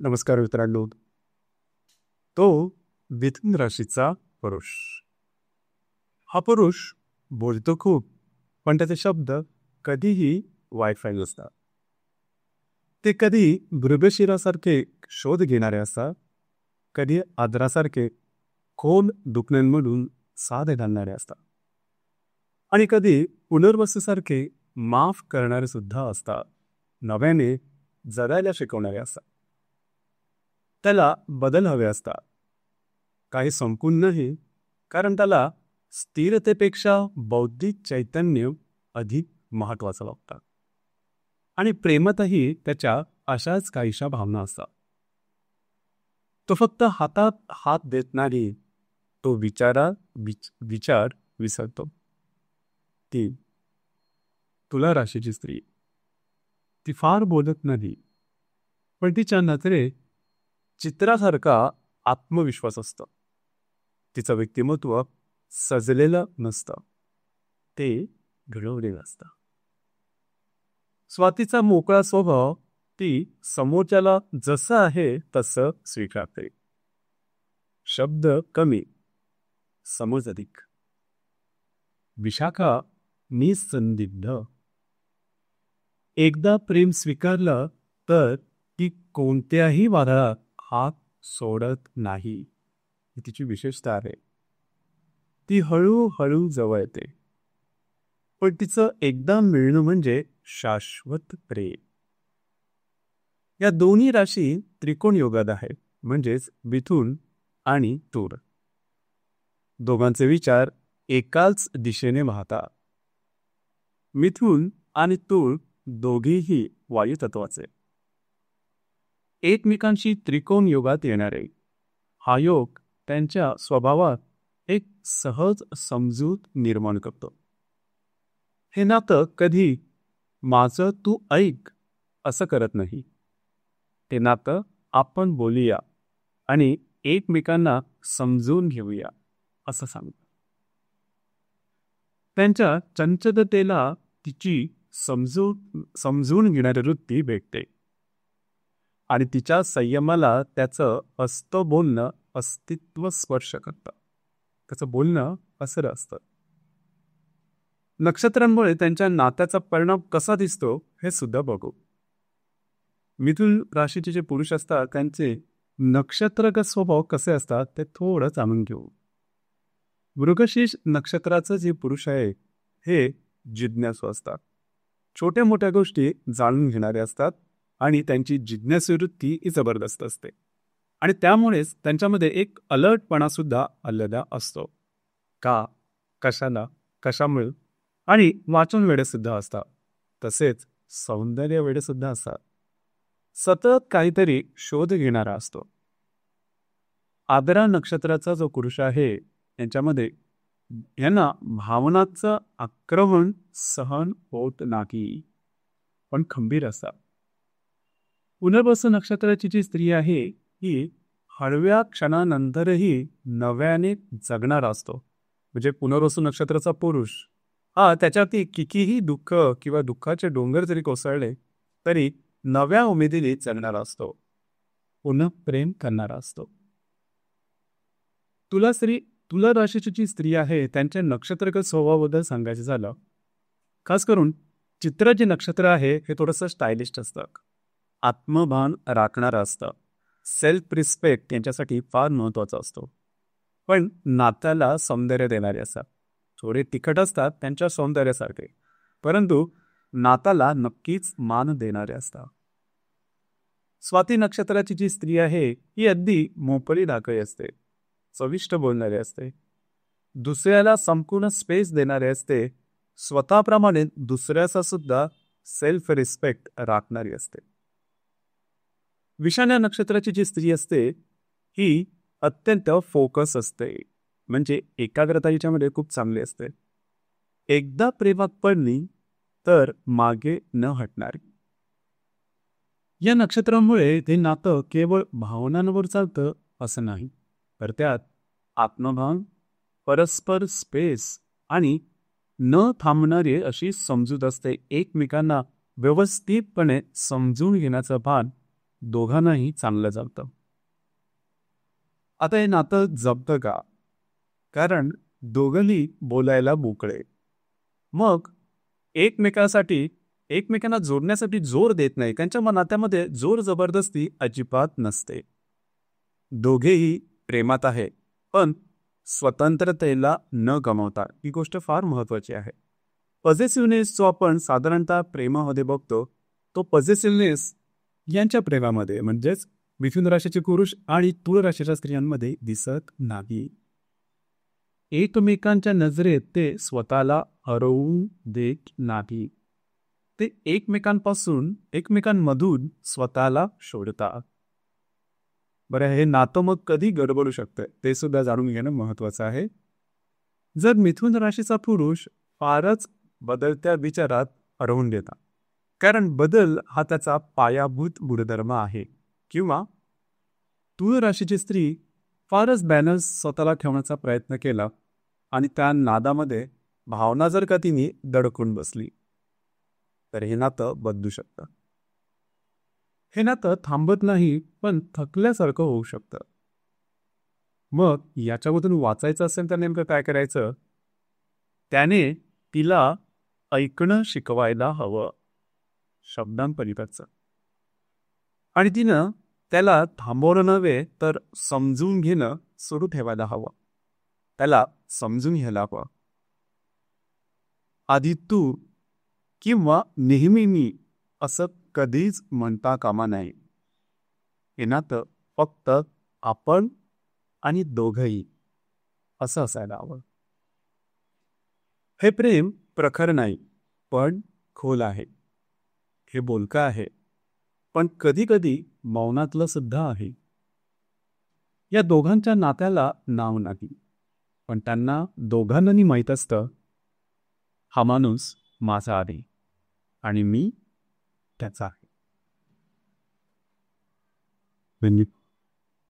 नमस्कार मित्रांनो. तो मिथुन राशीचा पुरुष. हा पुरुष बोलतो खूप, पण त्याचे शब्द कधीही वायफाय नसतात. ते कधी मृगशिरासारखे शोध घेणारे असतात, कधी आदरासारखे खोल दुखण्यांमधून साथ घालणारे असतात, आणि कधी पुनर्वसूसारखे माफ करणारे सुद्धा असतात. नव्याने जगायला शिकवणारे असतात. त्याला बदल हवे असतात, काही संपून नाही, कारण त्याला स्थिरतेपेक्षा बौद्धिक चैतन्य अधिक महत्वाचं वाटतं. आणि प्रेमातही त्याच्या अशाच काहीशा भावना असतात. तो फक्त हातात हात देत नाही, तो विचार विसरतो. ती तुला राशीची स्त्री. ती फार बोलत नाही, पण तिच्या नजरेत चित्रासारखा आत्मविश्वास असतो. तिचं व्यक्तिमत्व सजलेलं नसतं, ते घडवलेलं असतं. स्वातीचा मोकळा स्वभाव ती समोरच्याला जसं आहे तसं स्वीकारते. शब्द कमी, समज अधिक. विशाखा निसंदिग्ध. एकदा प्रेम स्वीकारलं तर ती कोणत्याही वादळात हात सोडत नाही. ही तिची विशेषता आहे. ती हळूहळू जवळ येते, पण तिचं एकदा मिळणं म्हणजे शाश्वत प्रेम. या दोन्ही राशी त्रिकोण योगात आहेत, म्हणजेच मिथुन आणि तूर. दोघांचे विचार एकाच दिशेने वाहतात. मिथुन आणि तूर दोघेही वायू तत्वाचे. एकमेकांशी त्रिकोण योगात येणारे हा योग त्यांच्या स्वभावात एक सहज समजूत निर्माण करतो. हे नातं कधी माझं तू ऐक असं करत नाही. ते नातं आपण बोलूया आणि एकमेकांना समजून घेऊया असं सांगतं. त्यांच्या चंचलतेला तिची समजून घेणारी वृत्ती भेटते, आणि तिच्या संयमाला त्याचं असतं बोलणं अस्तित्व स्पर्श करतं. त्याचं बोलणं असं असतं. नक्षत्रांमुळे त्यांच्या नात्याचा परिणाम कसा दिसतो हे सुद्धा बघू. मिथुन राशीचे जे पुरुष असतात त्यांचे नक्षत्रगत स्वभाव कसे असतात ते थोडं जाणून घेऊ. मृगशीर्ष नक्षत्राचं जे पुरुष आहे हे जिज्ञासू असतात. छोट्या मोठ्या गोष्टी जाणून घेणारे असतात, आणि त्यांची जिज्ञासू वृत्ती ही जबरदस्त असते, आणि त्यामुळेच त्यांच्यामध्ये एक अलर्टपणा सुद्धा आलेला असतो. का, कशाला, कशामुळे, आणि वाचन वेळे सुद्धा असतात. तसेच सौंदर्य वेळे सुद्धा असतात. सतत काहीतरी शोध घेणारा असतो. आद्रा नक्षत्राचा जो पुरुष आहे यांच्यामध्ये यांना भावनाचं आक्रमण सहन होत नाही, पण खंबीर असतात. पुनर्वसू नक्षत्राची जी स्त्री आहे ही हळव्या क्षणानंतरही नव्याने जगणारा असतो. म्हणजे पुनर्वसू नक्षत्राचा पुरुष हा त्याच्यावरती कितीही दुःख किंवा दुःखाचे डोंगर जरी कोसळले तरी नव्या उमेदीने जगणारा असतो, पुन्हा प्रेम करणारा असतो. तुला राशीची जी स्त्री आहे त्यांच्या नक्षत्रगत स्वभावाबद्दल सांगायचं झालं, खास करून चित्र जे नक्षत्र आहे हे थोडंसं स्टायलिश असतं, आत्मभान राखणारं असतं. सेल्फ रिस्पेक्ट यांच्यासाठी फार महत्वाचा असतो. पण नात्याला सौंदर्य देणारे असतात. थोडे तिखट असतात त्यांच्या सौंदर्यासारखे, परंतु नाताला नक्कीच मान देणारे असतात. स्वाती नक्षत्राची जी स्त्री आहे ही अगदी मोकळी धाकळी असते, चविष्ट बोलणारे असते, दुसऱ्याला संपूर्ण स्पेस देणारे असते, स्वतःप्रमाणे दुसऱ्याचा सुद्धा सेल्फ रिस्पेक्ट राखणारी असते. विषाण्या नक्षत्राची जी स्त्री असते ही अत्यंत फोकस असते, म्हणजे एकाग्रता हिच्यामध्ये खूप चांगली असते. एकदा प्रेमात पडली तर मागे न हटणारी. या नक्षत्रामुळे ते नातं केवळ भावनांवर चालतं असं नाही, तर त्यात आत्मभान, परस्पर स्पेस आणि न थांबणारी अशी समजूत असते. एकमेकांना व्यवस्थितपणे समजून घेण्याचं भान दोघांनाही चांगलं जमतं. आता हे नातं जमतं का? कारण दोघंही बोलायला मोकळे. मग एकमेकांसाठी एकमेकांना जोडण्यासाठी जोर देत नाही. त्यांच्या नात्यामध्ये जोर जबरदस्ती अजिबात नसते. दोघेही प्रेमात आहे, पण स्वतंत्रतेला न गमावता. ही गोष्ट फार महत्वाची आहे. पॉझिटिव्हनेस जो आपण साधारणतः प्रेमामध्ये बघतो, तो पॉझिटिव्हनेस यांच्या प्रेमामध्ये म्हणजेच मिथुन राशीचे पुरुष आणि तुळ राशीच्या स्त्रियांमध्ये दिसत नाही. एकमेकांच्या नजरेत ते स्वतःला हरवून देत नाही. ते एकमेकांमधून स्वतःला शोधतात. बरं, हे नातं मग कधी गडबडू शकतं ते सुद्धा जाणून घेणं महत्वाचं आहे. जर मिथुन राशीचा पुरुष फारच बदलत्या विचारात हरवून गेला, कारण बदल हा त्याचा पायाभूत गुणधर्म आहे, किंवा तुळ राशीची स्त्री फारच बॅलन्स स्वतःला ठेवण्याचा प्रयत्न केला आणि त्या नादामध्ये भावना जर का तिने दडकून बसली, तर हे नातं बदलू शकतं. हे नातं थांबत नाही, पण थकल्यासारखं होऊ शकतं. मग याच्यामधून वाचायचं असेल तर नेमकं काय करायचं? त्याने तिला ऐकणं शिकवायला हवं, शब्दांपलीकडचं. आणि तिनं त्याला थांबवणं नव्हे तर समजून घेणं सुरू ठेवायला हवं. त्याला समजून घ्यायला हवं. आधी तू किंवा नेहमी मी असं कधीच म्हणता कामा नये. हे नातं फक्त आपण आणि दोघंही असं असायला हवं. हे प्रेम प्रखर नाही, पण खोल आहे. हे बोलकं आहे, पण कधी कधी मौनातलं सुद्धा आहे. या दोघांच्या नात्याला नाव नाही, पण त्यांना दोघांनाही माहीत असतं, हा माणूस माझा आहे आणि मी त्याचा आहे.